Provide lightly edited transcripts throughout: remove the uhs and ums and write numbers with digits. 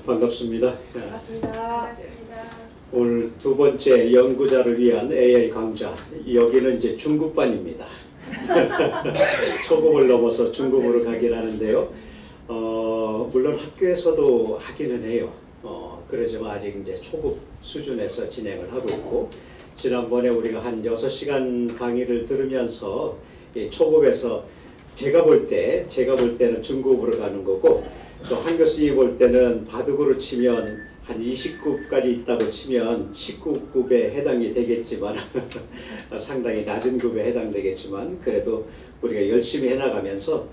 반갑습니다. 반갑습니다. 오늘 두 번째 연구자를 위한 AI 강좌. 여기는 이제 중급반입니다. 초급을 넘어서 중급으로 가긴 하는데요. 물론 학교에서도 하기는 해요. 그러지만 아직 이제 초급 수준에서 진행을 하고 있고, 지난번에 우리가 한 6시간 강의를 들으면서 초급에서 제가 볼 때는 중급으로 가는 거고, 또 한 교수님이 볼 때는 바둑으로 치면 한 20급까지 있다고 치면 19급에 해당이 되겠지만 상당히 낮은 급에 해당되겠지만, 그래도 우리가 열심히 해나가면서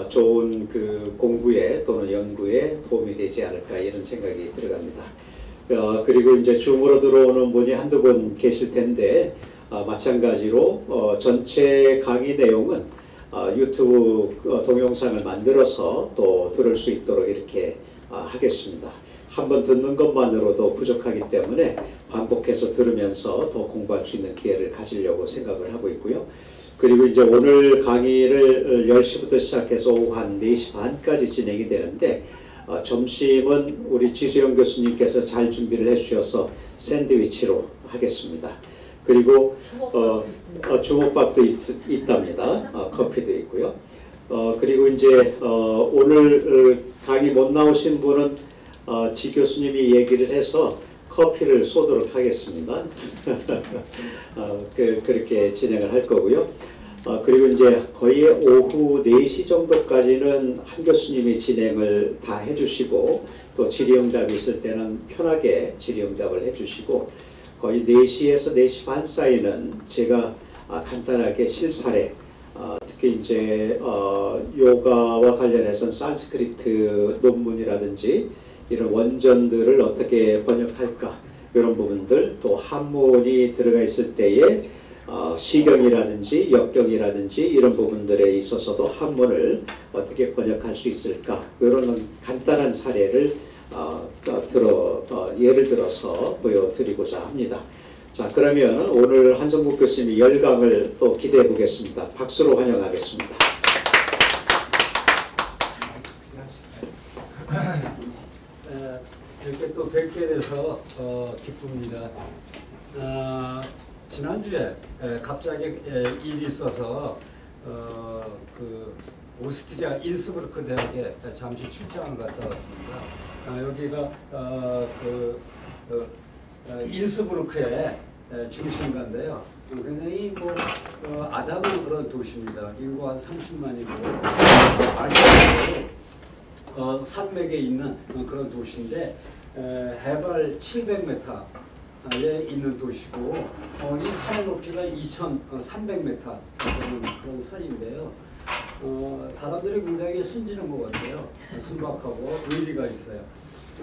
좋은 그 공부에 또는 연구에 도움이 되지 않을까 이런 생각이 들어갑니다. 그리고 이제 줌으로 들어오는 분이 한두 분 계실 텐데, 마찬가지로 전체 강의 내용은 유튜브 동영상을 만들어서 또 들을 수 있도록 이렇게 하겠습니다. 한번 듣는 것만으로도 부족하기 때문에 반복해서 들으면서 더 공부할 수 있는 기회를 가지려고 생각을 하고 있고요. 그리고 이제 오늘 강의를 10시부터 시작해서 오후 한 4시 반까지 진행이 되는데, 점심은 우리 지수영 교수님께서 잘 준비를 해주셔서 샌드위치로 하겠습니다. 그리고 주먹밥도 있답니다. 커피도 있고요. 그리고 이제 오늘 강의 못 나오신 분은 지 교수님이 얘기를 해서 커피를 쏘도록 하겠습니다. 그렇게 진행을 할 거고요. 그리고 이제 거의 오후 4시 정도까지는 한 교수님이 진행을 다 해주시고, 또 질의응답이 있을 때는 편하게 질의응답을 해주시고, 거의 4시에서 4시 반 사이는 제가 간단하게 실사례, 특히 이제 요가와 관련해서는 산스크리트 논문이라든지 이런 원전들을 어떻게 번역할까, 이런 부분들, 또 한문이 들어가 있을 때에 시경이라든지 역경이라든지 이런 부분들에 있어서도 한문을 어떻게 번역할 수 있을까, 이런 간단한 사례를 예를 들어서 보여드리고자 합니다. 자, 그러면 오늘 한성국 교수님이 열강을 또 기대해 보겠습니다. 박수로 환영하겠습니다. 이렇게 또 뵙게 돼서 기쁩니다. 지난주에 갑자기 일이 있어서 그 오스트리아 인스부르크 대학에 잠시 출장을 갔다 왔습니다. 여기가 인스부르크의 중심가인데요. 굉장히 아담한 그런 도시입니다. 인구 한 30만이고 아시아로 산맥에 있는 그런 도시인데, 해발 700m에 있는 도시고, 이 산 높이가 2,300m 그런 산인데요. 사람들이 굉장히 순진한 것 같아요. 순박하고 의리가 있어요.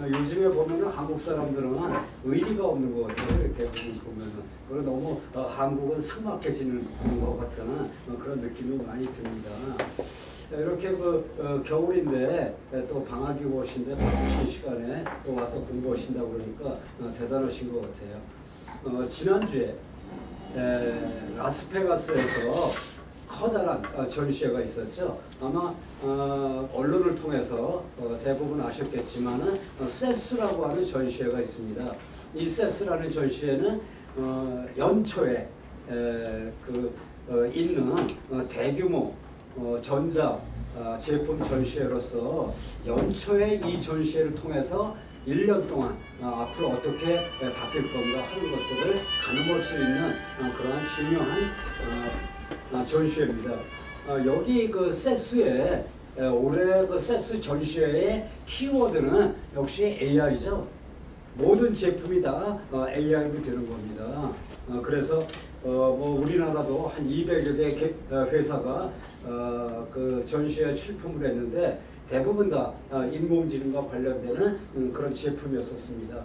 요즘에 보면은 한국 사람들은 의리가 없는 것 같아요. 대부분 보면은. 그리고 너무 한국은 삭막해지는 것 같은 그런 느낌이 많이 듭니다. 이렇게 겨울인데 또 방학이 오신데 바쁘신 시간에 또 와서 공부하신다고 그러니까 대단하신 것 같아요. 지난주에 라스베가스에서 커다란 전시회가 있었죠. 아마 언론을 통해서 대부분 아셨겠지만은 세스라고 하는 전시회가 있습니다. 이 세스라는 전시회는 연초에 있는 대규모 전자 제품 전시회로서 연초에 이 전시회를 통해서 1년 동안 앞으로 어떻게 바뀔 건가 하는 것들을 가늠할 수 있는 그러한 중요한 전시회입니다. 여기 그 세스에 올해 그 세스 전시회의 키워드는 역시 AI죠. 모든 제품이 다 AI로 되는 겁니다. 그래서 우리나라도 한 200여 개 회사가 그 전시회에 출품을 했는데, 대부분 다 인공지능과 관련되는 그런 제품이었습니다.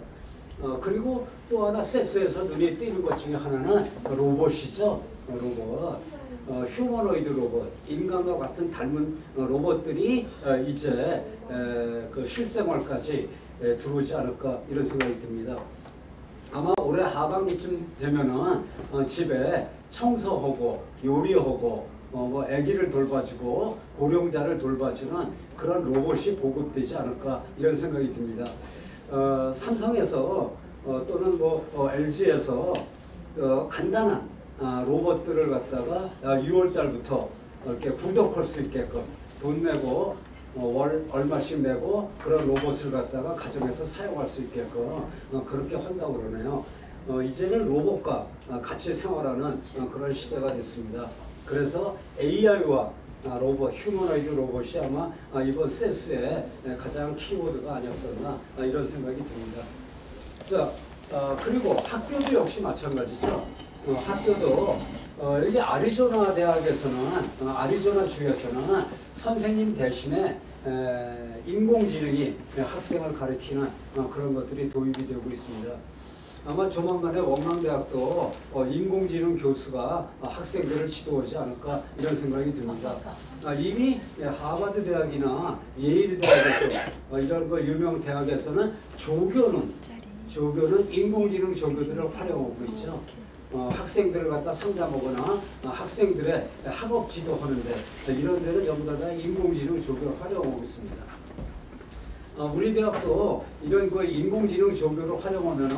그리고 또 하나 세스에서 눈에 띄는 것 중에 하나는 로봇이죠. 로봇. 휴머노이드 로봇, 인간과 같은 닮은 로봇들이 이제 그 실생활까지 들어오지 않을까 이런 생각이 듭니다. 아마 올해 하반기쯤 되면은 집에 청소하고 요리하고 아기를 돌봐주고 고령자를 돌봐주는 그런 로봇이 보급되지 않을까 이런 생각이 듭니다. 삼성에서 또는 뭐 LG에서 간단한 로봇들을 갖다가 6월 달부터 이렇게 구독할 수 있게끔 돈 내고 월 얼마씩 내고 그런 로봇을 갖다가 가정에서 사용할 수 있게끔 그렇게 한다고 그러네요. 이제는 로봇과 같이 생활하는 그런 시대가 됐습니다. 그래서 AI와 로봇, 휴머노이드 로봇이 아마 이번 세스의 가장 키워드가 아니었었나 이런 생각이 듭니다. 자, 그리고 학교도 역시 마찬가지죠. 학교도 여기 아리조나 대학에서는 아리조나 주에서는 선생님 대신에 인공지능이 학생을 가르치는 그런 것들이 도입이 되고 있습니다. 아마 조만간에 원광대학도 인공지능 교수가 학생들을 지도하지 않을까 이런 생각이 듭니다. 이미 하버드 대학이나 예일 대학에서 이런 거 유명 대학에서는 조교는 인공지능 조교들을 활용하고 있죠. 학생들을 갖다 상담하거나 학생들의 학업 지도하는데 이런 데는 전부 다 인공지능 조교를 활용하고 있습니다. 우리 대학도 이런 그 인공지능 조교를 활용하면은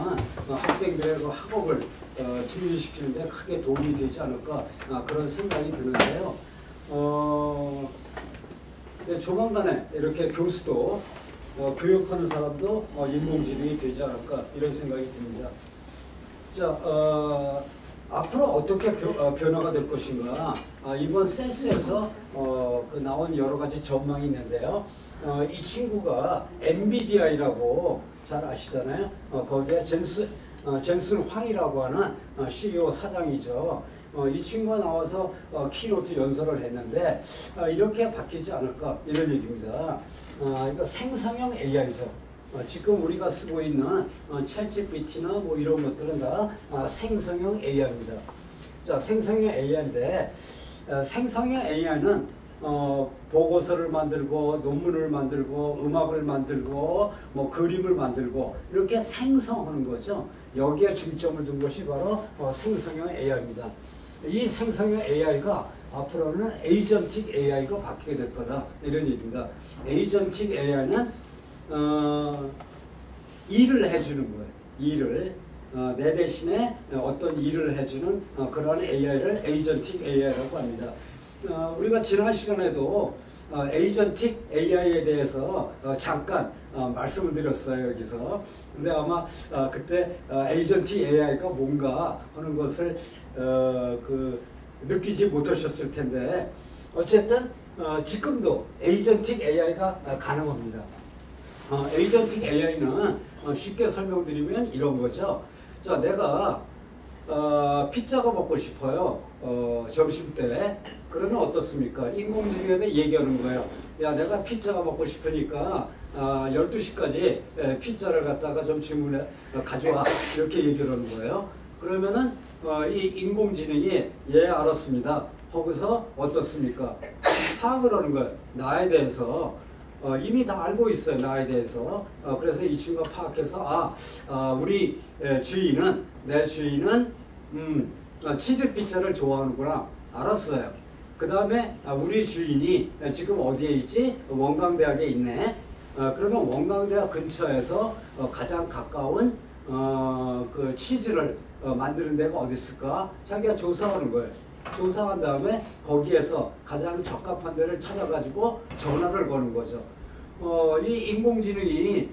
학생들의 그 학업을 증진시키는 데 크게 도움이 되지 않을까 그런 생각이 드는데요. 조만간에 이렇게 교수도 교육하는 사람도 인공지능이 되지 않을까 이런 생각이 듭니다. 자, 앞으로 어떻게 변화가 될 것인가? 이번 센스에서 나온 여러 가지 전망이 있는데요. 이 친구가 엔비디아이라고 잘 아시잖아요. 거기에 젠슨 황이라고 하는 CEO 사장이죠. 이 친구가 나와서 키노트 연설을 했는데 이렇게 바뀌지 않을까 이런 얘기입니다. 이거 생성형 AI죠. 지금 우리가 쓰고 있는 챗GPT나 뭐 이런 것들은 다 생성형 AI입니다. 자, 생성형 AI인데 생성형 AI는 보고서를 만들고 논문을 만들고 음악을 만들고 뭐 그림을 만들고 이렇게 생성하는 거죠. 여기에 중점을 둔 것이 바로 생성형 AI입니다. 이 생성형 AI가 앞으로는 에이전틱 AI가 바뀌게 될 거다 이런 얘기입니다. 에이전틱 AI는 일을 해주는 거예요. 일을 내 대신에 어떤 일을 해주는 그러한 AI를 에이전틱 AI라고 합니다. 우리가 지난 시간에도 에이전틱 AI에 대해서 잠깐 말씀을 드렸어요 여기서. 근데 아마 그때 에이전틱 AI가 뭔가 하는 것을 느끼지 못하셨을 텐데 어쨌든 지금도 에이전틱 AI가 가능합니다. 에이전틱 AI는 쉽게 설명드리면 이런 거죠. 자, 내가 피자가 먹고 싶어요. 점심때. 그러면 어떻습니까? 인공지능에다 얘기하는 거예요. 야, 내가 피자가 먹고 싶으니까 12시까지 피자를 갖다가 좀 주문해 가져와. 이렇게 얘기를 하는 거예요. 그러면은 이 인공지능이 예, 알았습니다. 하고서 어떻습니까? 파악을 하는 거예요. 나에 대해서. 이미 다 알고 있어요. 나에 대해서. 그래서 이 친구가 파악해서 우리 주인은 내 주인은 치즈 피자를 좋아하는구나. 알았어요. 그 다음에 우리 주인이 지금 어디에 있지? 원광대학에 있네. 그러면 원광대학 근처에서 가장 가까운 그 치즈를 만드는 데가 어디 있을까? 자기가 조사하는 거예요. 조사한 다음에 거기에서 가장 적합한 데를 찾아가지고 전화를 거는 거죠. 이 인공지능이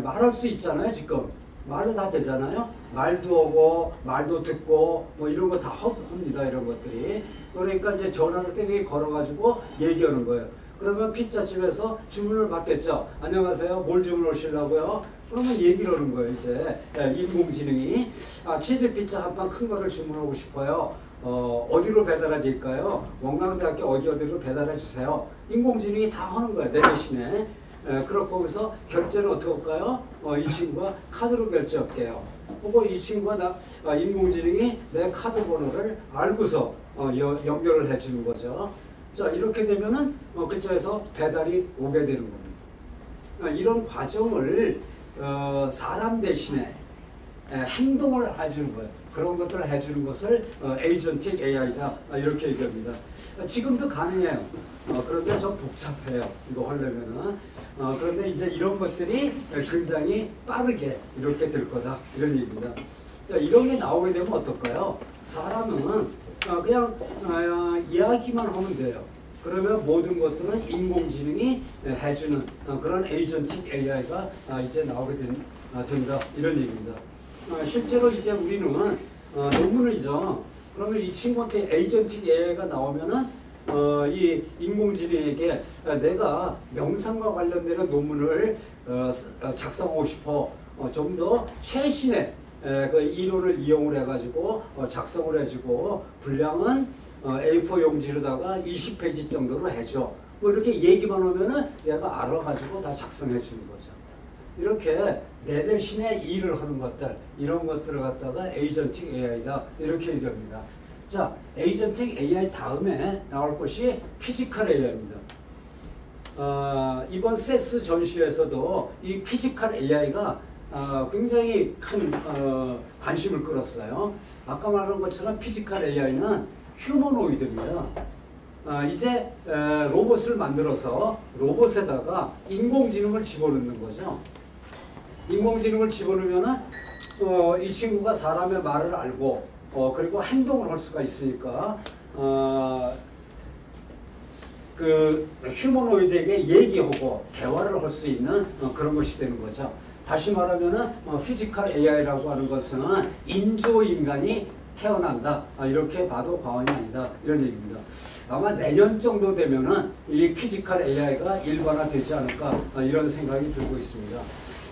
말할 수 있잖아요. 지금 말로 다 되잖아요. 말도 하고 말도 듣고 뭐 이런 거 다 합니다. 이런 것들이. 그러니까 이제 전화를 때리게 걸어가지고 얘기하는 거예요. 그러면 피자집에서 주문을 받겠죠. 안녕하세요. 뭘 주문하시려고요? 그러면 얘기를 하는 거예요. 이제 인공지능이 치즈 피자 한 판 큰 거를 주문하고 싶어요. 어디로 배달해 드릴까요? 원광대학교 어디로 배달해 주세요. 인공지능이 다 하는 거야. 내 대신에. 그렇고 거기서 결제는 어떻게 할까요? 이 친구가 카드로 결제할게요. 그리고 이 친구가 인공지능이 내 카드 번호를 알고서 연결을 해주는 거죠. 자, 이렇게 되면은 그쪽에서 배달이 오게 되는 겁니다. 이런 과정을 사람 대신에 행동을 해주는 거예요. 그런 것들을 해주는 것을 에이전틱 AI다 이렇게 얘기합니다. 지금도 가능해요. 그런데 좀 복잡해요. 이거 하려면은. 그런데 이제 이런 것들이 굉장히 빠르게 이렇게 될 거다 이런 얘기입니다. 자, 이런 게 나오게 되면 어떨까요? 사람은 그냥 이야기만 하면 돼요. 그러면 모든 것들은 인공지능이 해주는 그런 에이전틱 AI가 이제 나오게 된다 이런 얘기입니다. 실제로 이제 우리는 논문이죠. 그러면 이 친구한테 에이전틱 AI가 나오면은 이 인공지능에게 내가 명상과 관련되는 논문을 작성하고 싶어. 좀 더 최신의 그 이론을 이용을 해가지고 작성을 해주고 분량은 A4 용지로다가 20페이지 정도로 해줘. 뭐 이렇게 얘기만 하면은 얘가 알아가지고 다 작성해 주는 거죠. 이렇게 내 대신에 일을 하는 것들, 이런 것들을 갖다가 에이전틱 AI다 이렇게 얘기합니다. 자, 에이전틱 AI 다음에 나올 것이 피지컬 AI입니다. 이번 세스 전시회에서도 이 피지컬 AI가 굉장히 큰 관심을 끌었어요. 아까 말한 것처럼 피지컬 AI는 휴머노이드입니다. 이제 로봇을 만들어서 로봇에다가 인공지능을 집어넣는 거죠. 인공지능을 집어넣으면은 이 친구가 사람의 말을 알고 그리고 행동을 할 수가 있으니까 그 휴머노이드에게 얘기하고 대화를 할 수 있는 그런 것이 되는 거죠. 다시 말하면은 피지컬 AI라고 하는 것은 인조인간이 태어난다 이렇게 봐도 과언이 아니다 이런 얘기입니다. 아마 내년 정도 되면은 이 피지컬 AI가 일반화되지 않을까 이런 생각이 들고 있습니다.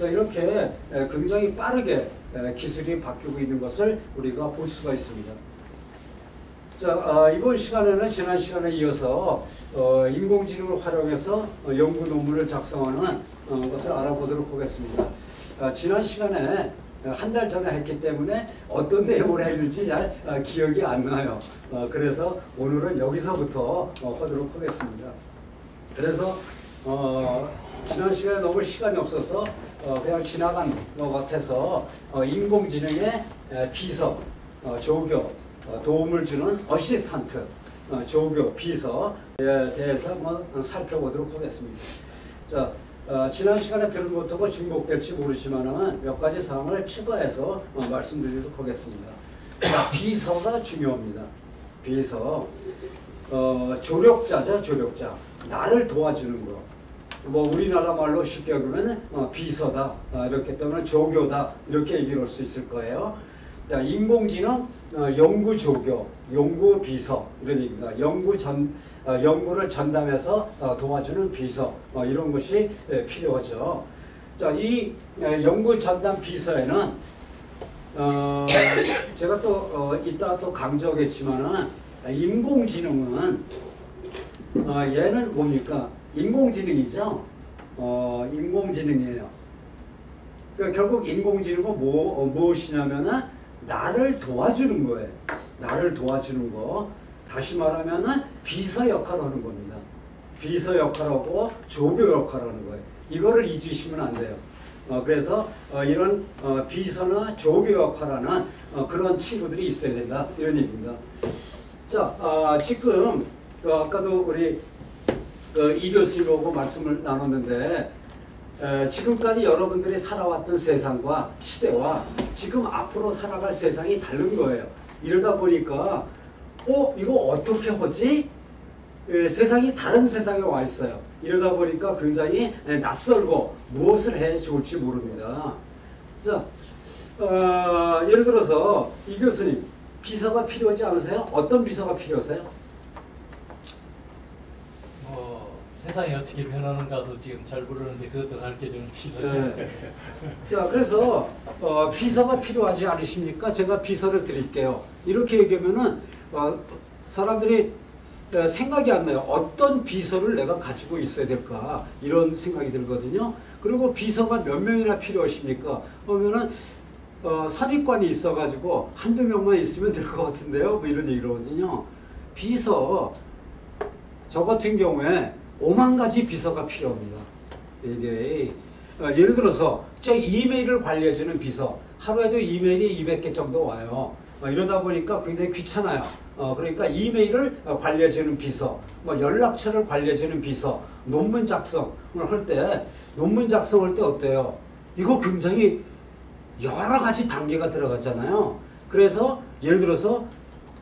이렇게 굉장히 빠르게 기술이 바뀌고 있는 것을 우리가 볼 수가 있습니다. 자, 이번 시간에는 지난 시간에 이어서 인공지능을 활용해서 연구 논문을 작성하는 것을 알아보도록 하겠습니다. 지난 시간에 한 달 전에 했기 때문에 어떤 내용을 했는지 잘 기억이 안 나요. 그래서 오늘은 여기서부터 하도록 하겠습니다. 그래서 지난 시간에 너무 시간이 없어서 그냥 지나간 것 같아서 인공지능의 비서, 조교, 도움을 주는 어시스턴트, 조교, 비서에 대해서 한번 살펴보도록 하겠습니다. 자, 지난 시간에 들은 것하고 중복될지 모르지만 몇 가지 사항을 추가해서 말씀드리도록 하겠습니다. 자, 비서가 중요합니다. 비서, 조력자죠, 조력자. 나를 도와주는 거. 뭐 우리나라 말로 쉽게 그러면 비서다 이렇게 또는 조교다 이렇게 얘기를 할 수 있을 거예요. 자, 인공지능 연구조교, 연구비서 이런 얘기입니다. 연구를 전담해서 도와주는 비서 이런 것이 필요하죠. 자, 이 연구 전담 비서에는 제가 또 이따 또 강조하겠지만은 인공지능은 얘는 뭡니까? 인공지능이죠. 인공지능이에요. 그러니까 결국 인공지능은 무엇이냐면은 나를 도와주는 거예요. 나를 도와주는 거. 다시 말하면은 비서 역할을 하는 겁니다. 비서 역할하고 조교 역할을 하는 거예요. 이거를 잊으시면 안 돼요. 그래서 이런 비서나 조교 역할하는 그런 친구들이 있어야 된다. 이런 얘기입니다. 자, 지금 아까도 우리 이 교수님하고 말씀을 나눴는데 지금까지 여러분들이 살아왔던 세상과 시대와 지금 앞으로 살아갈 세상이 다른 거예요. 이러다 보니까 이거 어떻게 하지? 세상이 다른 세상에 와 있어요. 이러다 보니까 굉장히 낯설고 무엇을 해야 좋을지 모릅니다. 자, 예를 들어서 이 교수님 비서가 필요하지 않으세요? 어떤 비서가 필요하세요? 세상이 어떻게 변하는가도 지금 잘 모르는데 그것도 가르쳐주는 비서죠. 네. 자, 그래서 비서가 필요하지 않으십니까? 제가 비서를 드릴게요. 이렇게 얘기하면은 사람들이 생각이 안 나요. 어떤 비서를 내가 가지고 있어야 될까? 이런 생각이 들거든요. 그리고 비서가 몇 명이나 필요하십니까? 그러면은 사립관이 있어가지고 한두 명만 있으면 될 것 같은데요. 뭐 이런 얘기를 하거든요. 비서 저 같은 경우에 5만 가지 비서가 필요합니다. 이게 예를 들어서 제 이메일을 관리해주는 비서, 하루에도 이메일이 200개 정도 와요. 이러다 보니까 굉장히 귀찮아요. 그러니까 이메일을 관리해주는 비서, 뭐 연락처를 관리해주는 비서, 논문 작성을 할 때, 논문 작성할 때 어때요? 이거 굉장히 여러 가지 단계가 들어갔잖아요. 그래서 예를 들어서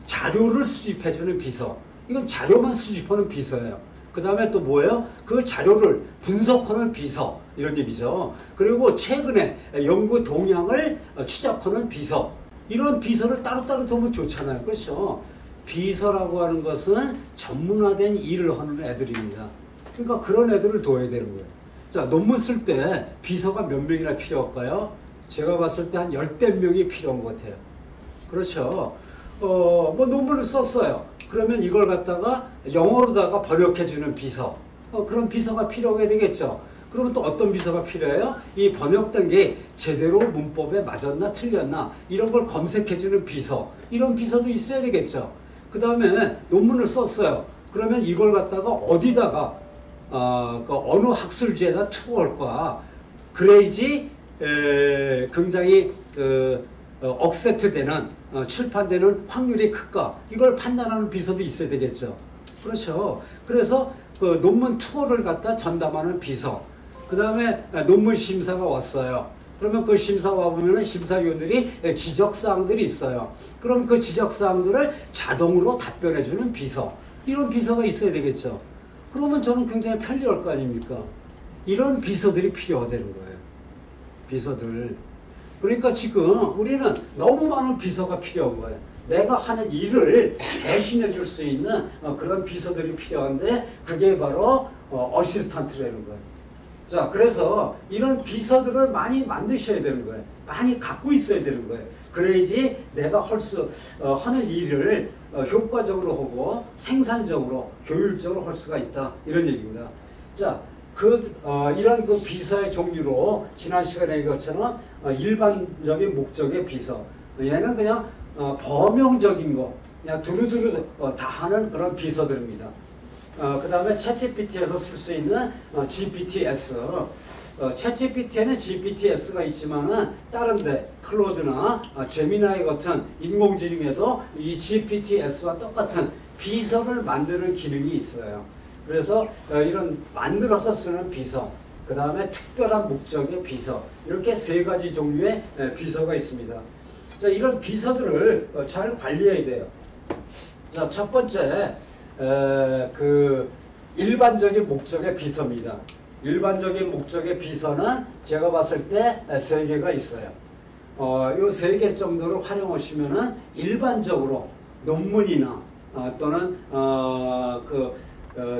자료를 수집해주는 비서, 이건 자료만 수집하는 비서예요. 그 다음에 또 뭐예요? 그 자료를 분석하는 비서, 이런 얘기죠. 그리고 최근에 연구 동향을 추적하는 비서, 이런 비서를 따로따로 두면 좋잖아요. 그렇죠? 비서라고 하는 것은 전문화된 일을 하는 애들입니다. 그러니까 그런 애들을 둬야 되는 거예요. 자, 논문 쓸 때 비서가 몇 명이나 필요할까요? 제가 봤을 때 한 10대 명이 필요한 것 같아요. 그렇죠? 뭐 논문을 썼어요. 그러면 이걸 갖다가 영어로다가 번역해주는 비서. 그런 비서가 필요하게 되겠죠. 그러면 또 어떤 비서가 필요해요? 이 번역된 게 제대로 문법에 맞았나 틀렸나 이런 걸 검색해주는 비서. 이런 비서도 있어야 되겠죠. 그 다음에 논문을 썼어요. 그러면 이걸 갖다가 어디다가 그 어느 학술지에다 투고할까? 그래야지 굉장히 억셉트되는 출판되는 확률이 클까? 이걸 판단하는 비서도 있어야 되겠죠. 그렇죠. 그래서 그 논문 투고를 갖다 전담하는 비서. 그 다음에 논문 심사가 왔어요. 그러면 그 심사가 보면은 심사위원들이 지적사항들이 있어요. 그럼 그 지적사항들을 자동으로 답변해주는 비서. 이런 비서가 있어야 되겠죠. 그러면 저는 굉장히 편리할 거 아닙니까? 이런 비서들이 필요하다는 거예요. 비서들. 그러니까 지금 우리는 너무 많은 비서가 필요한 거예요. 내가 하는 일을 대신해 줄 수 있는 그런 비서들이 필요한데 그게 바로 어시스턴트라는 거예요. 자, 그래서 이런 비서들을 많이 만드셔야 되는 거예요. 많이 갖고 있어야 되는 거예요. 그래야지 내가 하는 일을 효과적으로 하고 생산적으로 효율적으로 할 수가 있다. 이런 얘기입니다. 자, 이런 그 비서의 종류로 지난 시간에 얘기한 것처럼 일반적인 목적의 비서. 얘는 그냥 범용적인 거, 그냥 두루두루 다 하는 그런 비서들입니다. 그 다음에 챗GPT에서 쓸 수 있는 GPTS. 챗GPT에는 GPTS가 있지만은 다른데 클로드나 제미나이 같은 인공지능에도 이 GPTS와 똑같은 비서를 만드는 기능이 있어요. 그래서 이런 만들어서 쓰는 비서, 그 다음에 특별한 목적의 비서, 이렇게 세 가지 종류의 비서가 있습니다. 자, 이런 비서들을 잘 관리해야 돼요. 자, 첫 번째 그 일반적인 목적의 비서입니다. 일반적인 목적의 비서는 제가 봤을 때 세 개가 있어요. 요 세 개 정도를 활용하시면은 일반적으로 논문이나 또는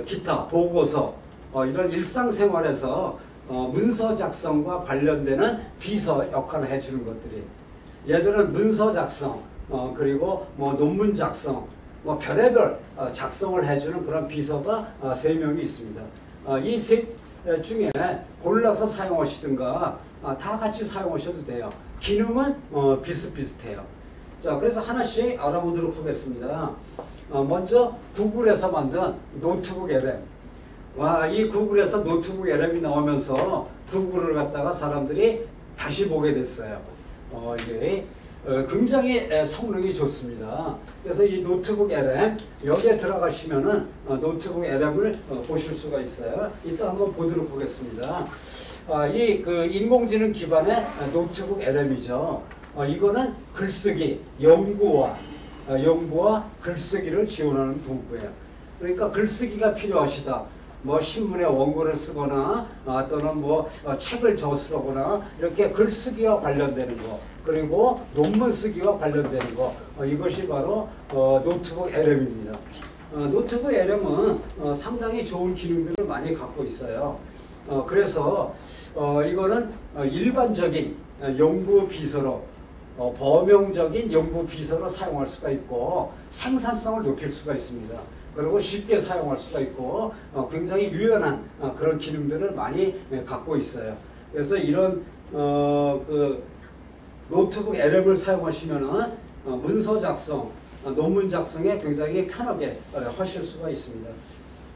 기타 보고서 이런 일상생활에서 문서 작성과 관련되는 비서 역할을 해주는 것들이, 얘들은 문서 작성 그리고 뭐 논문 작성, 뭐 별의별 작성을 해주는 그런 비서가 3명이 있습니다. 이 셋 중에 골라서 사용하시든가 다 같이 사용하셔도 돼요. 기능은 비슷비슷해요. 자, 그래서 하나씩 알아보도록 하겠습니다. 먼저 구글에서 만든 노트북 LM. 와, 이 구글에서 노트북 LM이 나오면서 구글을 갖다가 사람들이 다시 보게 됐어요. 이게 굉장히 성능이 좋습니다. 그래서 이 노트북 LM, 여기에 들어가시면은 노트북 LM을 보실 수가 있어요. 이따 한번 보도록 하겠습니다. 이 인공지능 기반의 노트북 LM이죠. 이거는 글쓰기, 연구와 글쓰기를 지원하는 도구예요. 그러니까 글쓰기가 필요하시다. 뭐 신문에 원고를 쓰거나 또는 뭐 책을 저술하거나 이렇게 글쓰기와 관련되는 거, 그리고 논문 쓰기와 관련되는 거, 이것이 바로 노트북 LM입니다. 노트북 LM은 상당히 좋은 기능들을 많이 갖고 있어요. 그래서 이거는 일반적인 연구 비서로 범용적인 연구 비서로 사용할 수가 있고 생산성을 높일 수가 있습니다. 그리고 쉽게 사용할 수가 있고 굉장히 유연한 그런 기능들을 많이 갖고 있어요. 그래서 이런 노트북 LM을 사용하시면은 문서 작성, 논문 작성에 굉장히 편하게 하실 수가 있습니다.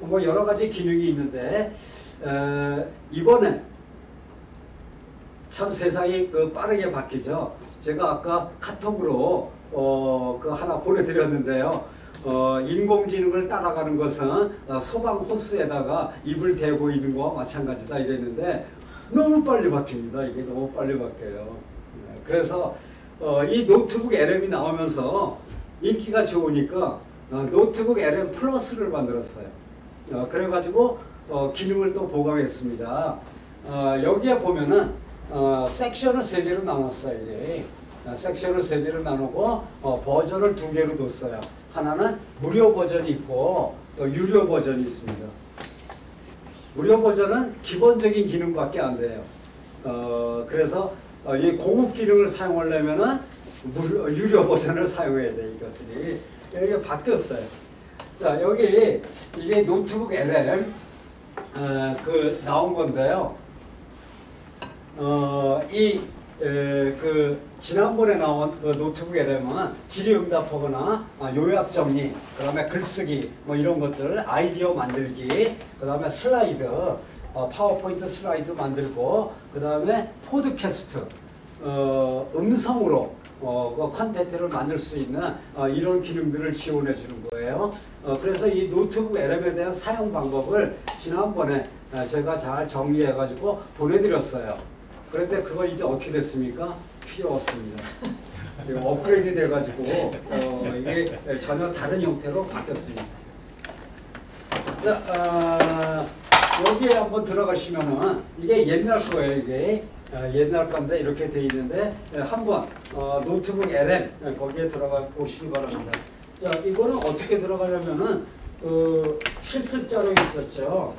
뭐 여러 가지 기능이 있는데 이번에 참 세상이 빠르게 바뀌죠. 제가 아까 카톡으로 그 하나 보내드렸는데요. 인공지능을 따라가는 것은 소방 호스에다가 입을 대고 있는 거와 마찬가지다 이랬는데 너무 빨리 바뀝니다. 이게 너무 빨리 바뀌어요. 그래서 이 노트북 LM이 나오면서 인기가 좋으니까 노트북 LM 플러스를 만들었어요. 그래가지고 기능을 또 보강했습니다. 여기에 보면은 섹션을 3개로 나눴어요. 이게. 섹션을 3개로 나누고 버전을 2개로 뒀어요. 하나는 무료 버전이 있고 또 유료 버전이 있습니다. 무료 버전은 기본적인 기능밖에 안 돼요. 그래서 이 고급 기능을 사용하려면은 유료 버전을 사용해야 돼. 이것들이 여기 바뀌었어요. 자, 여기 이게 노트북 LM 그 나온 건데요. 지난번에 나온 그 노트북 LM은 질의응답하거나 요약 정리, 그 다음에 글쓰기 뭐 이런 것들, 아이디어 만들기, 그 다음에 슬라이드, 파워포인트 슬라이드 만들고, 그 다음에 포드캐스트, 음성으로 그 컨텐츠를 만들 수 있는 이런 기능들을 지원해 주는 거예요. 그래서 이 노트북 LM에 대한 사용 방법을 지난번에 제가 잘 정리해 가지고 보내드렸어요. 그런데 그거 이제 어떻게 됐습니까? 필요 없습니다. 업그레이드 돼가지고 이게 전혀 다른 형태로 바뀌었습니다. 자, 여기에 한번 들어가시면은 이게 옛날 거예요. 이게 옛날 건데 이렇게 돼 있는데 한번 노트북 LM 거기에 들어가 보시기 바랍니다. 자, 이거는 어떻게 들어가려면은 실습 자료 있었죠.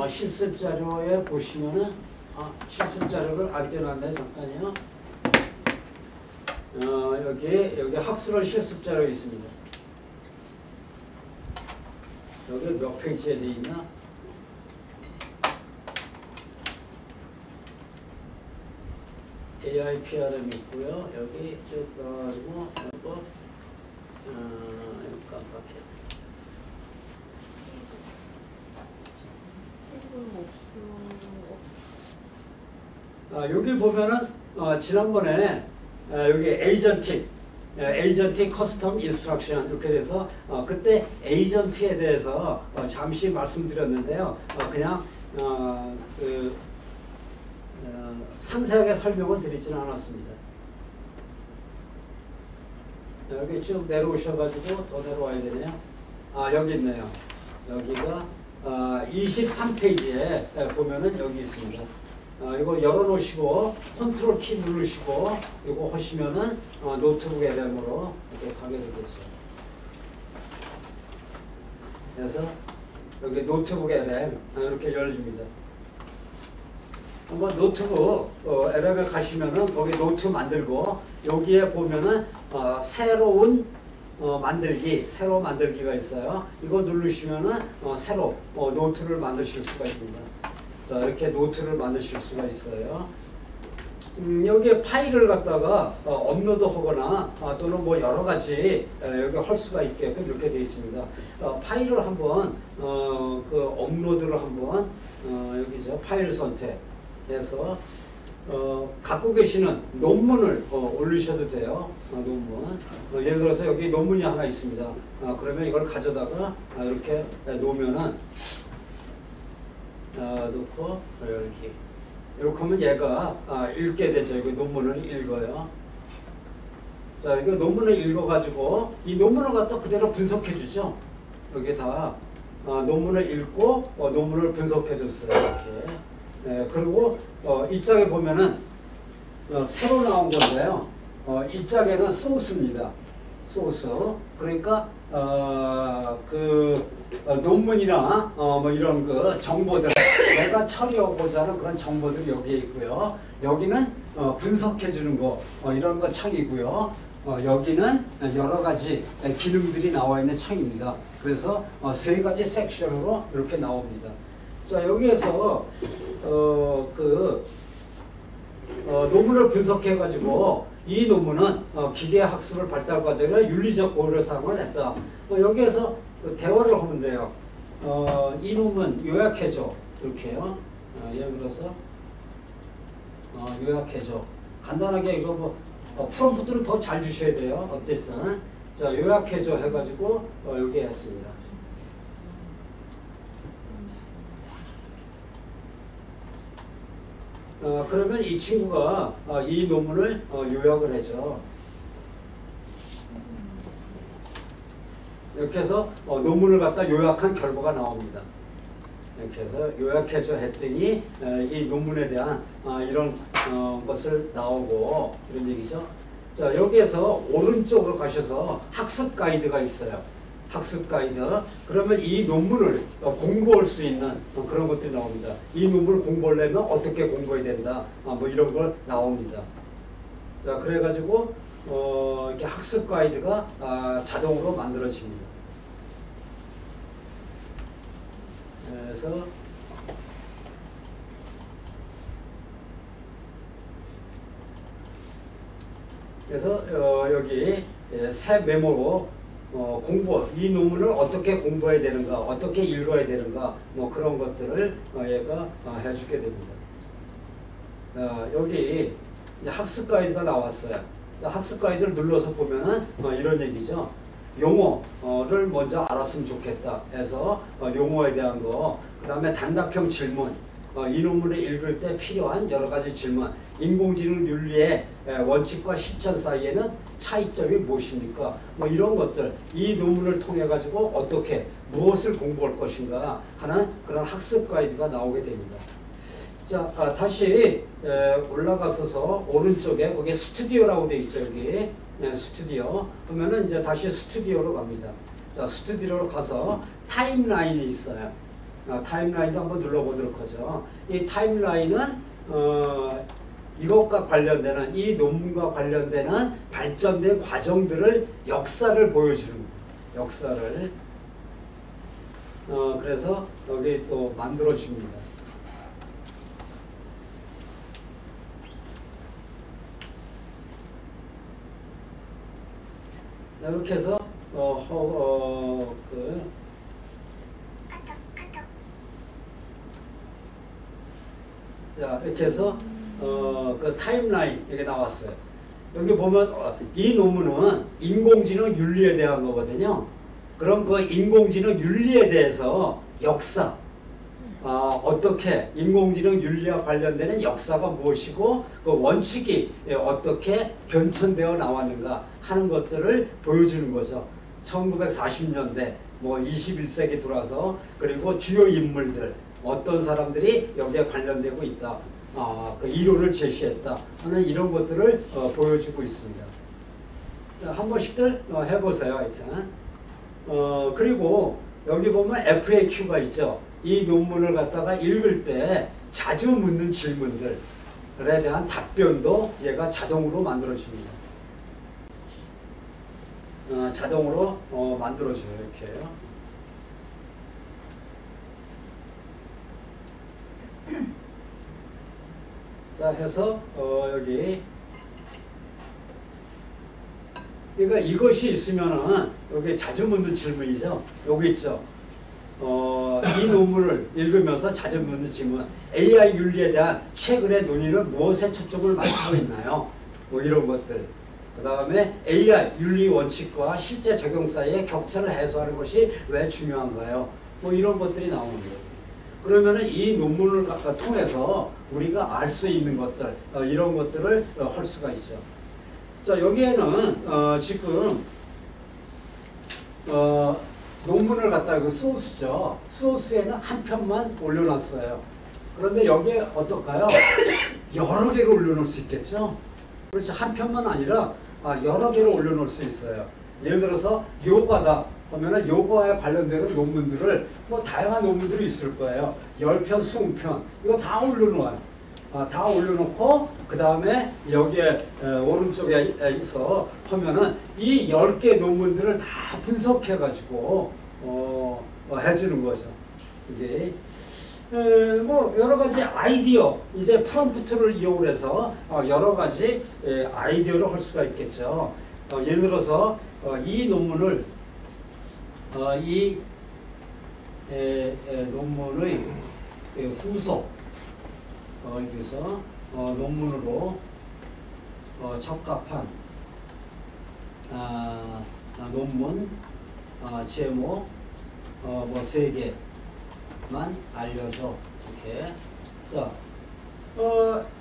실습 자료에 보시면은 실습 자료를 안 떼놨네. 잠깐요. 여기 학술원 실습 자료 있습니다. 여기 몇 페이지에 돼 있나? AIPRM 있고요. 여기 쭉 나와가지고 이거 깜빡해. 여기 보면은 지난번에 여기 에이전틱 커스텀 인스트럭션 이렇게 돼서 그때 에이전트에 대해서 잠시 말씀드렸는데요. 그냥 상세하게 설명은 드리지는 않았습니다. 여기 쭉 내려오셔가지고 더 내려와야 되네요. 여기 있네요. 여기가 23페이지에 보면은 여기 있습니다. 이거 열어놓으시고 컨트롤 키 누르시고 이거 하시면은 노트북 LM으로 이렇게 가게 되겠어요. 그래서 여기 노트북 LM 이렇게 열립니다. 한번 노트북 LM에 가시면은 거기 노트 만들고 여기에 보면은 새로운 새로 만들기가 있어요. 이거 누르시면은 새로 노트를 만드실 수가 있습니다. 자, 이렇게 노트를 만드실 수가 있어요. 여기에 파일을 갖다가 업로드 하거나 또는 뭐 여러 가지 여기 할 수가 있게끔 이렇게 되어 있습니다. 파일을 한번 업로드를 한번 여기죠. 파일 선택해서 갖고 계시는 논문을 올리셔도 돼요. 논문. 예를 들어서 여기 논문이 하나 있습니다. 그러면 이걸 가져다가 이렇게 놓으면은 놓고 이렇게 하면 얘가 읽게 되죠. 이거 논문을 읽어요. 자, 이거 논문을 읽어가지고 이 논문을 갖다 그대로 분석해 주죠. 여기 다 논문을 읽고 논문을 분석해 줬어요. 이렇게. 그리고 이 장에 보면은 새로 나온 건데요. 이 장에는 소스입니다. 소스. 그러니까 논문이나 뭐 이런 그 정보들 내가 처리하고자 하는 그런 정보들이 여기에 있고요. 여기는 분석해 주는 거 이런 거 창이고요. 여기는 여러 가지 기능들이 나와 있는 창입니다. 그래서 3가지 섹션으로 이렇게 나옵니다. 자, 여기에서 논문을 분석해 가지고 이 논문은 기계학습을 발달 과정에 윤리적 고려를 사용을 했다. 여기에서 대화를 하면 돼요. 이 논문 요약해줘. 이렇게요. 예를 들어서 요약해줘. 간단하게 이거 뭐 프롬프트를 더 잘 주셔야 돼요. 어땠든. 자, 요약해줘 해가지고 여기 했습니다. 그러면 이 친구가 이 논문을 요약을 해줘. 이렇게 해서 논문을 갖다 요약한 결과가 나옵니다. 이렇게 해서 요약해줘 했더니 이 논문에 대한 이런 것을 나오고 이런 얘기죠. 자, 여기에서 오른쪽으로 가셔서 학습 가이드가 있어요. 학습 가이드. 그러면 이 논문을 공부할 수 있는 그런 것들이 나옵니다. 이 논문을 공부하려면 어떻게 공부해야 된다. 뭐 이런 걸 나옵니다. 자, 그래가지고 이렇게 학습 가이드가 자동으로 만들어집니다. 그래서 여기 새 메모로 이 논문을 어떻게 공부해야 되는가, 어떻게 읽어야 되는가, 뭐 그런 것들을 얘가 해주게 됩니다. 여기 이제 학습 가이드가 나왔어요. 학습 가이드를 눌러서 보면은 이런 얘기죠. 용어를 먼저 알았으면 좋겠다 해서 용어에 대한 거, 그 다음에 단답형 질문, 이 논문을 읽을 때 필요한 여러 가지 질문, 인공지능 윤리의 원칙과 실천 사이에는 차이점이 무엇입니까? 뭐 이런 것들, 이 논문을 통해 가지고 어떻게 무엇을 공부할 것인가 하는 그런 학습 가이드가 나오게 됩니다. 자, 다시 올라가서서 오른쪽에 거기 스튜디오라고 되어 있죠. 여기 스튜디오 보면은 이제 다시 스튜디오로 갑니다. 자, 스튜디오로 가서 타임라인이 있어요. 타임라인도 한번 눌러보도록 하죠. 이 타임라인은 이것과 관련되는, 이 논문과 관련되는 발전된 과정들을, 역사를 보여주는 거예요. 역사를. 그래서 여기 또 만들어줍니다. 이렇게 해서 자, 이렇게 해서 그 타임라인 이게 나왔어요. 여기 보면 이 논문은 인공지능 윤리에 대한 거거든요. 그럼 그 인공지능 윤리에 대해서 역사, 어떻게 인공지능 윤리와 관련되는 역사가 무엇이고 그 원칙이 어떻게 변천되어 나왔는가 하는 것들을 보여주는 거죠. 1940년대 뭐 21세기 들어와서 그리고 주요 인물들 어떤 사람들이 여기에 관련되고 있다. 그 이론을 제시했다 하는 이런 것들을 보여주고 있습니다. 자, 한 번씩들 해보세요. 하여튼 그리고 여기 보면 FAQ가 있죠. 이 논문을 갖다가 읽을 때 자주 묻는 질문들에 대한 답변도 얘가 자동으로 만들어줍니다. 자동으로 만들어줘요. 이렇게요. 자, 해서 여기 그러니까 이것이 있으면은 여기 자주 묻는 질문이죠. 여기 있죠. 이 논문을 읽으면서 자주 묻는 질문. AI 윤리에 대한 최근의 논의는 무엇에 초점을 맞추고 있나요? 뭐 이런 것들. 그 다음에 AI 윤리 원칙과 실제 적용 사이의 격차를 해소하는 것이 왜 중요한가요? 뭐 이런 것들이 나오는 거예요. 그러면은 이 논문을 통해서 우리가 알 수 있는 것들, 이런 것들을 할 수가 있죠. 자, 여기에는 지금 논문을 갖다가 그 소스죠. 소스에는 한 편만 올려놨어요. 그런데 여기에 어떨까요? 여러 개를 올려놓을 수 있겠죠. 그렇죠. 한 편만 아니라 여러 개를 올려놓을 수 있어요. 예를 들어서 요가다 하면은 요가에 관련되는 논문들을 뭐 다양한 논문들이 있을 거예요. 10편, 20편 이거 다 올려놓아요. 다 올려놓고 그 다음에 여기에 오른쪽에서 하면은 이 10개 논문들을 다 분석해 가지고 해주는 거죠. 이게 뭐 여러 가지 아이디어, 이제 프롬프트를 이용해서 여러 가지 아이디어를 할 수가 있겠죠. 예를 들어서 이 논문을 이 논문의 후속 여기서 논문으로 적합한 논문 제목 뭐 3개만 알려줘. 이렇게. 자,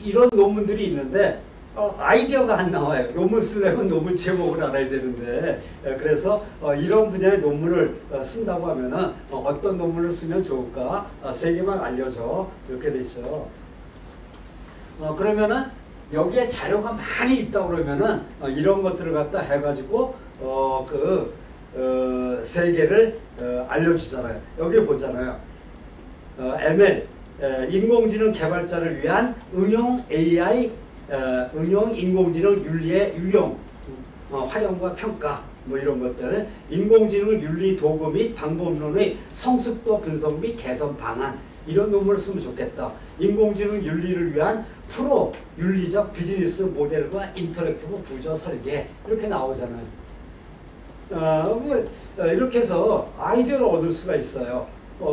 이런 논문들이 있는데 아이디어가 안 나와요. 논문 쓰려면 논문 제목을 알아야 되는데 그래서 이런 분야의 논문을 쓴다고 하면은 어떤 논문을 쓰면 좋을까? 3개만 알려줘. 이렇게 돼 있죠. 그러면은 여기에 자료가 많이 있다 그러면은 이런 것들을 갖다 해가지고 그 3개를 알려주잖아요. 여기 보잖아요. ML 인공지능 개발자를 위한 응용 AI 응용 인공지능 윤리의 유용 활용과 평가 뭐 이런 것들 인공지능 윤리 도구 및 방법론의 성숙도 분석 및 개선 방안 이런 논문을 쓰면 좋겠다. 인공지능 윤리를 위한 프로 윤리적 비즈니스 모델과 인터랙티브 구조 설계 이렇게 나오잖아요. 이렇게 해서 아이디어를 얻을 수가 있어요.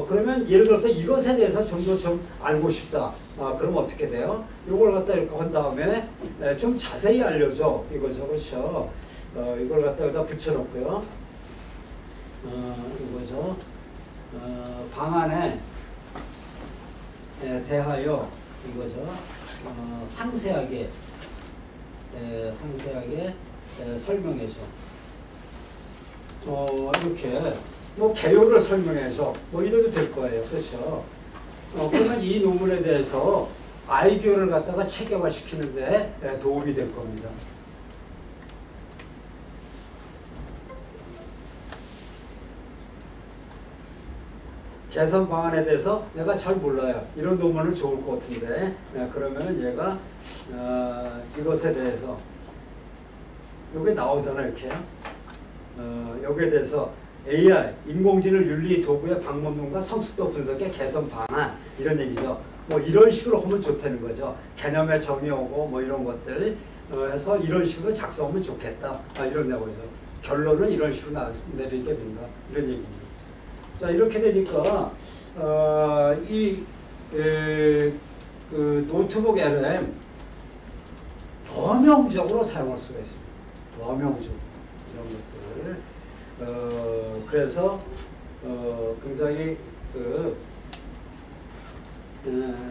그러면 예를 들어서 이것에 대해서 좀 더 좀 알고 싶다. 그럼 어떻게 돼요? 이걸 갖다 이렇게 한 다음에 좀 자세히 알려줘. 이거죠, 그렇죠? 이걸 갖다 여기다 붙여놓고요. 이거죠. 방안에 대하여 이거죠. 상세하게 설명해줘. 이렇게 뭐 개요를 설명해서 뭐 이래도 될 거예요. 그렇죠? 그러면 이 논문에 대해서 아이디어를 갖다가 체계화시키는데 도움이 될 겁니다. 개선 방안에 대해서 내가 잘 몰라요. 이런 논문은 좋을 것 같은데 그러면 얘가 이것에 대해서 여기 나오잖아요. 이렇게 여기에 대해서 AI, 인공지능 윤리 도구의 방법론과 성숙도 분석의 개선 방안 이런 얘기죠. 뭐 이런 식으로 하면 좋다는 거죠. 개념의 정의하고 뭐 이런 것들 해서 이런 식으로 작성하면 좋겠다. 이런 내용이죠. 결론은 이런 식으로 내리게 된다. 이런 얘기입니다. 자 이렇게 되니까 그 노트북 LM 범용적으로 사용할 수가 있습니다. 범용적으로 이런 것들을 그래서 굉장히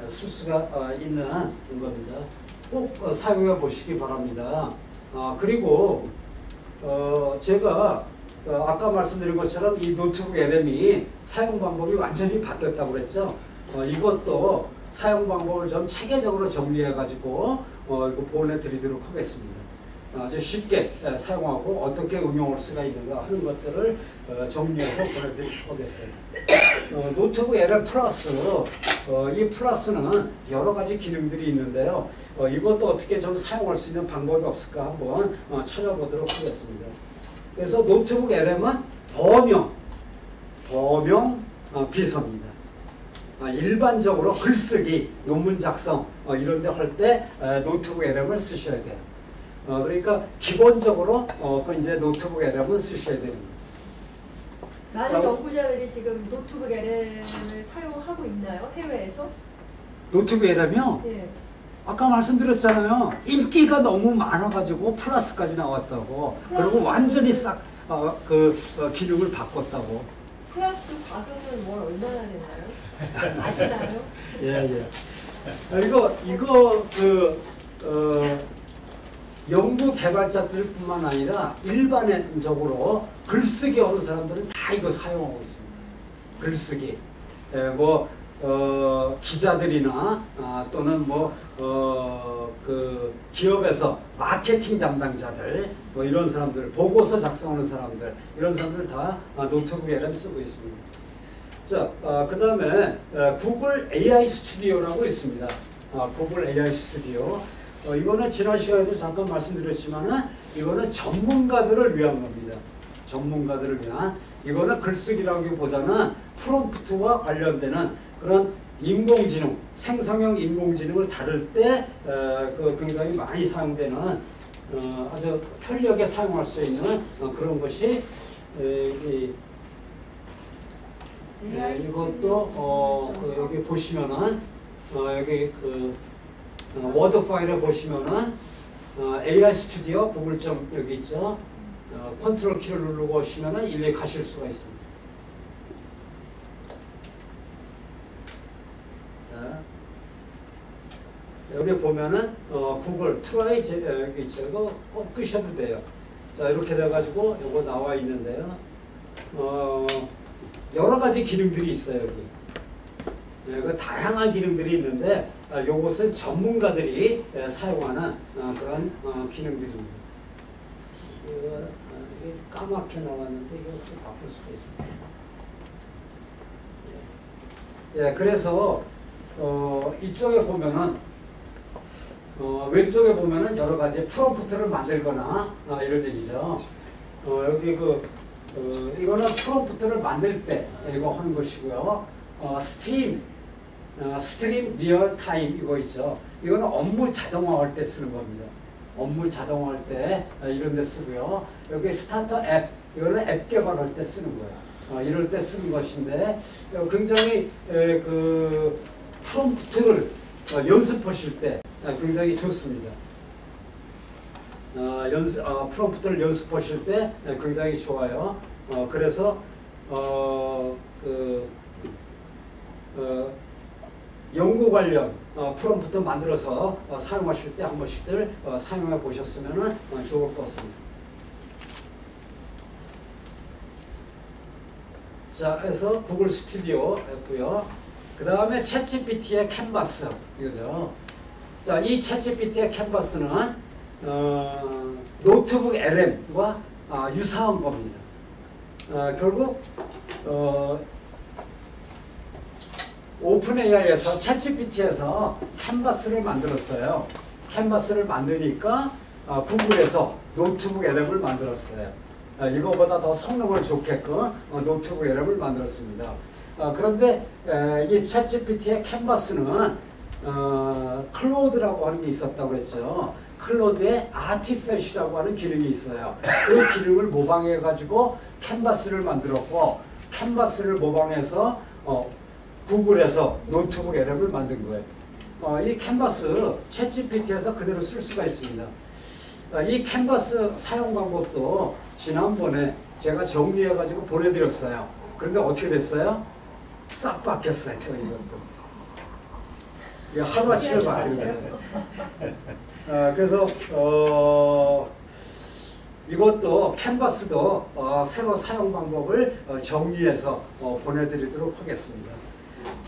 쓸 수가 있는 겁니다. 꼭 사용해 보시기 바랍니다. 그리고 제가 아까 말씀드린 것처럼 이 노트북 LM이 사용 방법이 완전히 바뀌었다고 그랬죠. 이것도 사용 방법을 좀 체계적으로 정리해 가지고 이거 보내드리도록 하겠습니다. 아주 쉽게 사용하고 어떻게 응용할 수가 있는가 하는 것들을 정리해서 보내드리도록 하겠어요. 노트북 LM 플러스 이 플러스는 여러 가지 기능들이 있는데요. 이것도 어떻게 좀 사용할 수 있는 방법이 없을까 한번 찾아보도록 하겠습니다. 그래서 노트북 LM은 범용 비서입니다. 일반적으로 글쓰기, 논문 작성 이런 데 할 때 노트북 LM을 쓰셔야 돼요. 그러니까 기본적으로 그 이제 노트북 LM을 쓰셔야 됩니다. 많은 연구자들이 지금 노트북 LM을 사용하고 있나요? 해외에서? 노트북 LM이요? 예. 아까 말씀드렸잖아요. 인기가 너무 많아가지고 플러스까지 나왔다고. 그리고 완전히 싹 기능을 바꿨다고. 플러스 가격은 월 얼마나 되나요? 아시나요? 예. 이거 연구 개발자들뿐만 아니라 일반적으로 글쓰기 하는 사람들은 다 이거 사용하고 있습니다. 글쓰기. 기자들이나 또는 그 기업에서 마케팅 담당자들 뭐 이런 사람들, 보고서 작성하는 사람들 이런 사람들 다 노트북 LM 쓰고 있습니다. 자, 그 다음에 구글 AI 스튜디오라고 있습니다. 구글 AI 스튜디오. 이거는 지난 시간에도 잠깐 말씀드렸지만은 이거는 전문가들을 위한 겁니다. 전문가들을 위한. 이거는 글쓰기라기보다는 프롬프트와 관련되는 그런 인공지능, 생성형 인공지능을 다룰 때 굉장히 많이 사용되는 아주 편리하게 사용할 수 있는 그런 것이 이것도 여기 보시면은 여기 그 워드 파일에 보시면은 AI 스튜디오 구글 점 여기 있죠. 컨트롤 키를 누르고 오시면은 일일이 가실 수가 있습니다. 자, 여기 보면은 구글 트라이 여기 있죠. 이거 꼭 끄셔도 돼요. 자, 이렇게 돼가지고 요거 나와 있는데요. 여러 가지 기능들이 있어요 여기. 그 다양한 기능들이 있는데 요것은 전문가들이 사용하는 그런 기능들입니다. 이게 까맣게 나왔는데 이거 좀 바꿀 수가 있습니다. 예, 그래서 이쪽에 보면은 왼쪽에 보면은 여러 가지 프롬프트를 만들거나 이런 얘기죠. 여기 이거는 프롬프트를 만들 때 이거 하는 것이고요. 스트림 리얼 타임 이거 있죠. 이거는 업무 자동화할 때 쓰는 겁니다. 업무 자동화할 때 이런 데 쓰고요. 여기 스타터 앱 이거는 앱 개발할 때 쓰는 거예요. 이럴 때 쓰는 것인데 굉장히 그 프롬프트를 연습하실 때 굉장히 좋습니다. 프롬프트를 연습하실 때 굉장히 좋아요. 그래서 연구 관련 프롬프트 만들어서 사용하실 때 한 번씩들 사용해 보셨으면 좋을 것 같습니다. 자, 그래서 구글 스튜디오 했고요. 그 다음에 챗GPT의 캔버스 이거죠. 자, 이 챗GPT의 캔버스는 노트북 LM과 유사한 겁니다. 결국 오픈 AI에서 챗GPT에서 캔버스를 만들었어요. 캔버스를 만드니까 구글에서 노트북 LM을 만들었어요. 이거보다 더 성능을 좋게끔 노트북 LM을 만들었습니다. 그런데 이 챗GPT의 캔버스는 클로드라고 하는 게 있었다고 했죠. 클로드에 아티팻이라고 하는 기능이 있어요. 그 기능을 모방해 가지고 캔버스를 만들었고, 캔버스를 모방해서 구글에서 노트북 LM을 만든 거예요. 이 캔버스 챗GPT에서 그대로 쓸 수가 있습니다. 이 캔버스 사용 방법도 지난번에 제가 정리해 가지고 보내드렸어요. 그런데 어떻게 됐어요? 싹 바뀌었어요. 이것도. 하루아침에 바뀌는 거예요. 그래서 이것도 캔버스도 새로 사용 방법을 정리해서 보내드리도록 하겠습니다.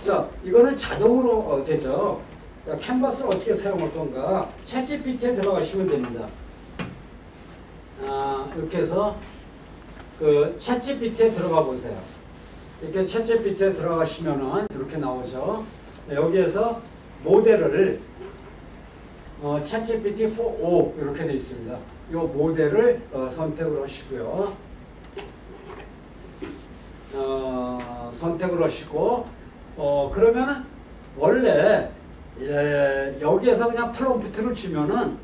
자, 이거는 자동으로 되죠. 자, 캔버스를 어떻게 사용할 건가? 챗GPT에 들어가시면 됩니다. 이렇게 해서 그 챗GPT에 들어가 보세요. 이렇게 챗GPT에 들어가시면은 이렇게 나오죠. 여기에서 모델을 챗GPT 4o 이렇게 되어 있습니다. 이 모델을 선택을 하시고요. 선택을 하시고 그러면은 원래 여기에서 그냥 프롬프트를 주면은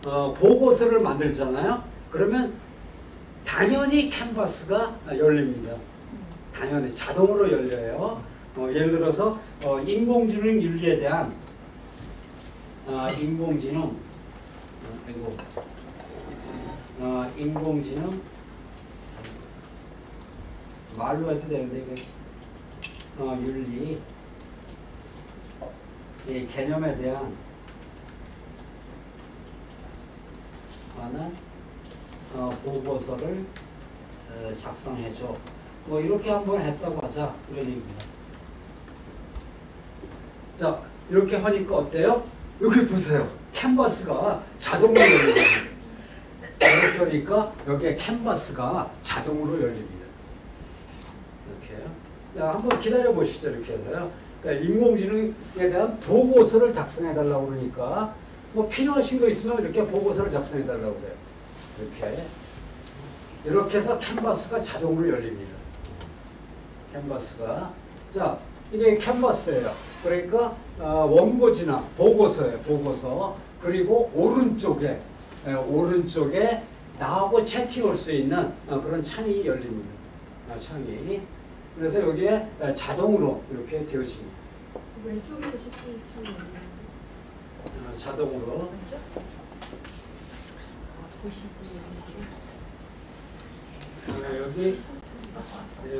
보고서를 만들잖아요. 그러면 당연히 캔버스가 열립니다. 당연히 자동으로 열려요. 예를 들어서 인공지능 윤리에 대한 인공지능 말로 해도 되는데 이거 윤리 이 개념에 대한 보고서를 작성해줘. 뭐 이렇게 한번 했다고 하자 이런 얘기입니다. 자, 이렇게 하니까 어때요? 여기 보세요. 캔버스가 자동으로 열립니다. 이렇게 하니까 여기에 캔버스가 자동으로 열립니다. 이렇게요. 자, 한번 기다려 보시죠. 이렇게 해서요. 그러니까 인공지능에 대한 보고서를 작성해 달라고 그러니까 뭐 필요하신 거 있으면 이렇게 보고서를 작성해 달라고 그래요. 이렇게 해서 캔버스가 자동으로 열립니다. 캔버스가. 자, 이게 캔버스예요. 그러니까 원고지나 보고서예요. 보고서. 그리고 오른쪽에 나하고 채팅할 수 있는 그런 창이 열립니다. 창이. 그래서 여기에 자동으로 이렇게 되어집니다. 왼쪽에서 채팅 창이 열리는 자동으로. 맞죠? 여기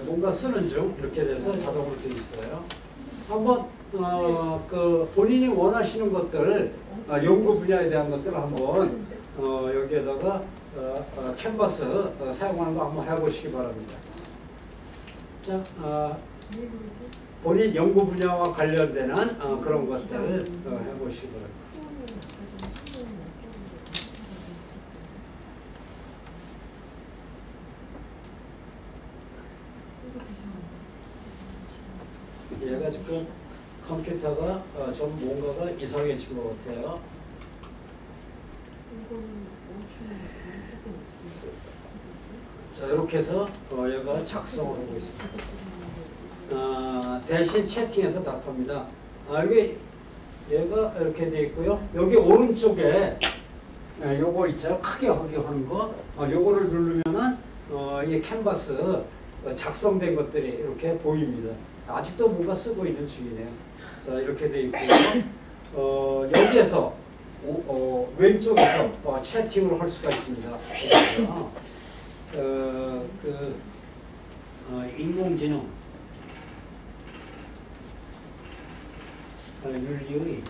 뭔가 쓰는 중 이렇게 돼서 자동으로 되어 있어요. 한번 그 본인이 원하시는 것들 연구 분야에 대한 것들을 한번 여기에다가 캔버스 사용하는 거 한번 해보시기 바랍니다. 자, 본인 연구 분야와 관련되는 그런 것들 해보시기 바랍니다. 얘가 지금 컴퓨터가 좀 뭔가가 이상해진 것 같아요. 자, 이렇게 해서 얘가 작성을 하고 있습니다. 대신 채팅해서 답합니다. 여기 얘가 이렇게 되어 있고요. 여기 오른쪽에 요거 있죠. 크게 하게 하는 거. 요거를 누르면은 이 캔버스 작성된 것들이 이렇게 보입니다. 아직도 뭔가 쓰고 있는 중이네요. 자, 이렇게 되어 있고요. 여기에서 왼쪽에서 채팅을 할 수가 있습니다. 인공지능 윤리의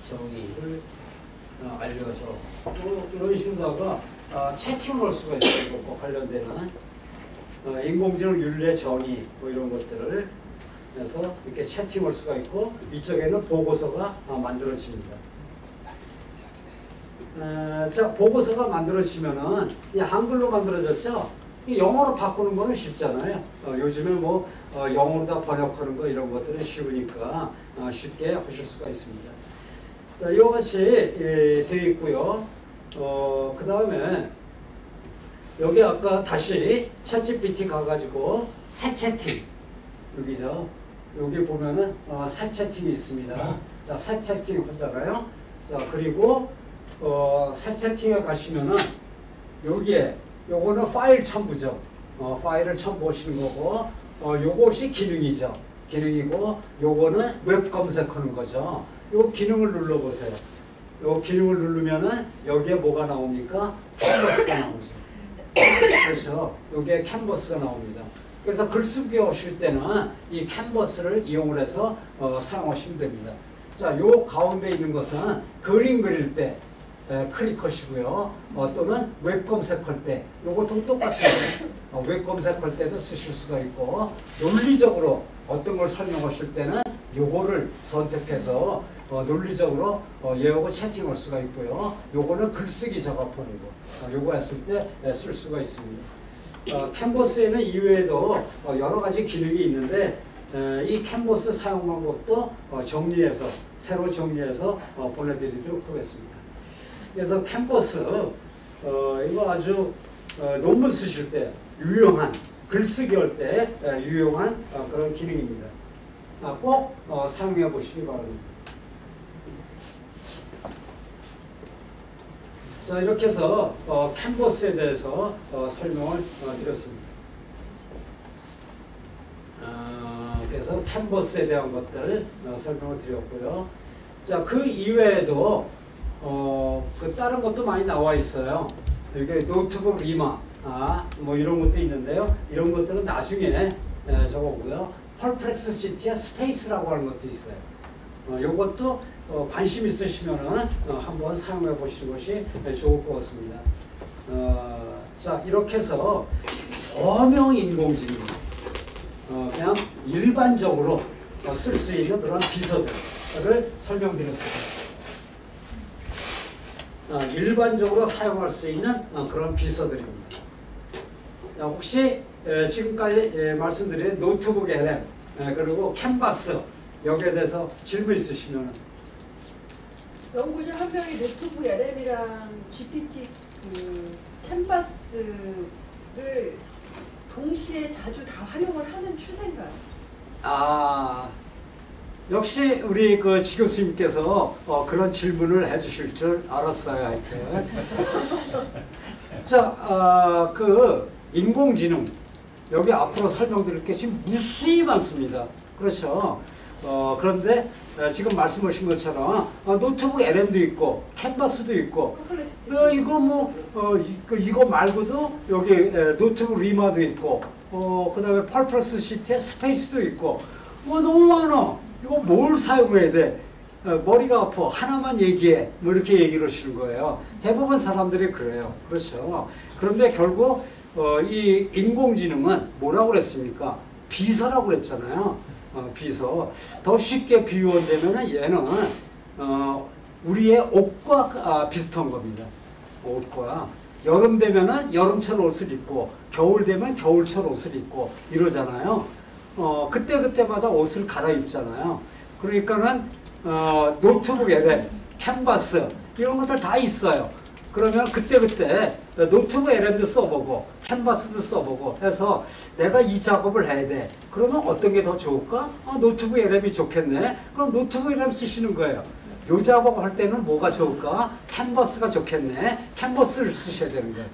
정의를 알려줘. 이런 식으로다가 채팅을 할 수가 있어요. 이것과 관련되는 인공지능 윤리 정의 뭐 이런 것들을 해서 이렇게 채팅할 수가 있고 이쪽에는 보고서가 만들어집니다. 자, 보고서가 만들어지면은 이 한글로 만들어졌죠. 이 영어로 바꾸는 거는 쉽잖아요. 요즘에 뭐 영어로 다 번역하는 거 이런 것들은 쉬우니까 쉽게 하실 수가 있습니다. 자, 이와 같이 되어 있고요. 그 다음에 여기 아까 다시 챗GPT 가가지고 새 채팅 여기죠. 여기 보면은 새 채팅이 있습니다. 자, 새 채팅 하잖아요. 자, 그리고 새 채팅에 가시면은 여기에 요거는 파일 첨부죠. 파일을 첨부하시는 거고 요것이 기능이죠. 기능이고 요거는 웹 검색하는 거죠. 요 기능을 눌러보세요. 요 기능을 누르면은 여기에 뭐가 나옵니까? 캔버스가 나오죠. 그렇죠. 여기에 캔버스가 나옵니다. 그래서 글쓰기 하실 때는 이 캔버스를 이용을 해서 사용하시면 됩니다. 자, 요 가운데 있는 것은 그림 그릴 때 클릭하시고요. 또는 웹 검색할 때 요것도 똑같아요. 웹 검색할 때도 쓰실 수가 있고 논리적으로 어떤 걸 설명하실 때는 요거를 선택해서 논리적으로 얘하고 채팅할 수가 있고요. 요거는 글쓰기 작업하는 거. 요거 했을 때 쓸 수가 있습니다. 캔버스에는 이외에도 여러 가지 기능이 있는데 이 캔버스 사용 방법도 정리해서 새로 정리해서 보내드리도록 하겠습니다. 그래서 캔버스 이거 아주 논문 쓰실 때 유용한 글쓰기 할 때 유용한 그런 기능입니다. 꼭 사용해 보시기 바랍니다. 자, 이렇게 해서 캔버스에 대해서 설명을 드렸습니다. 그래서 캔버스에 대한 것들 설명을 드렸고요. 자, 그 이외에도 그 다른 것도 많이 나와 있어요. 여기 노트북 리마 뭐 이런 것도 있는데요. 이런 것들은 나중에 저거고요. 퍼플렉시티의 스페이스라고 하는 것도 있어요. 요것도 관심 있으시면은 한번 사용해 보시는 것이 좋을 것 같습니다. 자, 이렇게 해서 범용 인공지능 그냥 일반적으로 쓸 수 있는 그런 비서들을 설명드렸습니다. 일반적으로 사용할 수 있는 그런 비서들입니다. 혹시 지금까지 말씀드린 노트북 LM 그리고 캔버스 여기에 대해서 질문 있으시면 연구자 한 명이 노트북 LM이랑 GPT 그 캔버스를 동시에 자주 다 활용을 하는 추세인가요? 역시 우리 그 지 교수님께서 그런 질문을 해주실 줄 알았어요. 하여튼 자, 그 인공지능 여기 앞으로 설명드릴 게 지금 무수히 많습니다. 그렇죠. 그런데 지금 말씀하신 것처럼 노트북 LM도 있고 캔버스도 있고 이거 뭐 이거 말고도 여기 노트북 리마도 있고 그다음에 펄플러스 시트에 스페이스도 있고 뭐 너무 많아. 이거 뭘 사용해야 돼? 머리가 아파. 하나만 얘기해. 뭐 이렇게 얘기를 하시는 거예요. 대부분 사람들이 그래요. 그렇죠. 그런데 결국 이 인공지능은 뭐라고 그랬습니까? 비서라고 그랬잖아요. 비서. 더 쉽게 비유한다면 얘는 우리의 옷과 비슷한 겁니다. 옷과. 여름 되면은 여름철 옷을 입고 겨울 되면 겨울철 옷을 입고 이러잖아요. 그때마다 옷을 갈아입잖아요. 그러니까는 노트북 LM, 캔버스 이런 것들 다 있어요. 그러면 그때 노트북 LM도 써보고 캔버스도 써보고 해서 내가 이 작업을 해야 돼. 그러면 어떤 게 더 좋을까? 노트북 LM이 좋겠네. 그럼 노트북 LM 쓰시는 거예요. 요 작업할 때는 뭐가 좋을까? 캔버스가 좋겠네. 캔버스를 쓰셔야 되는 거예요.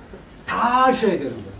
다 하셔야 되는 거예요.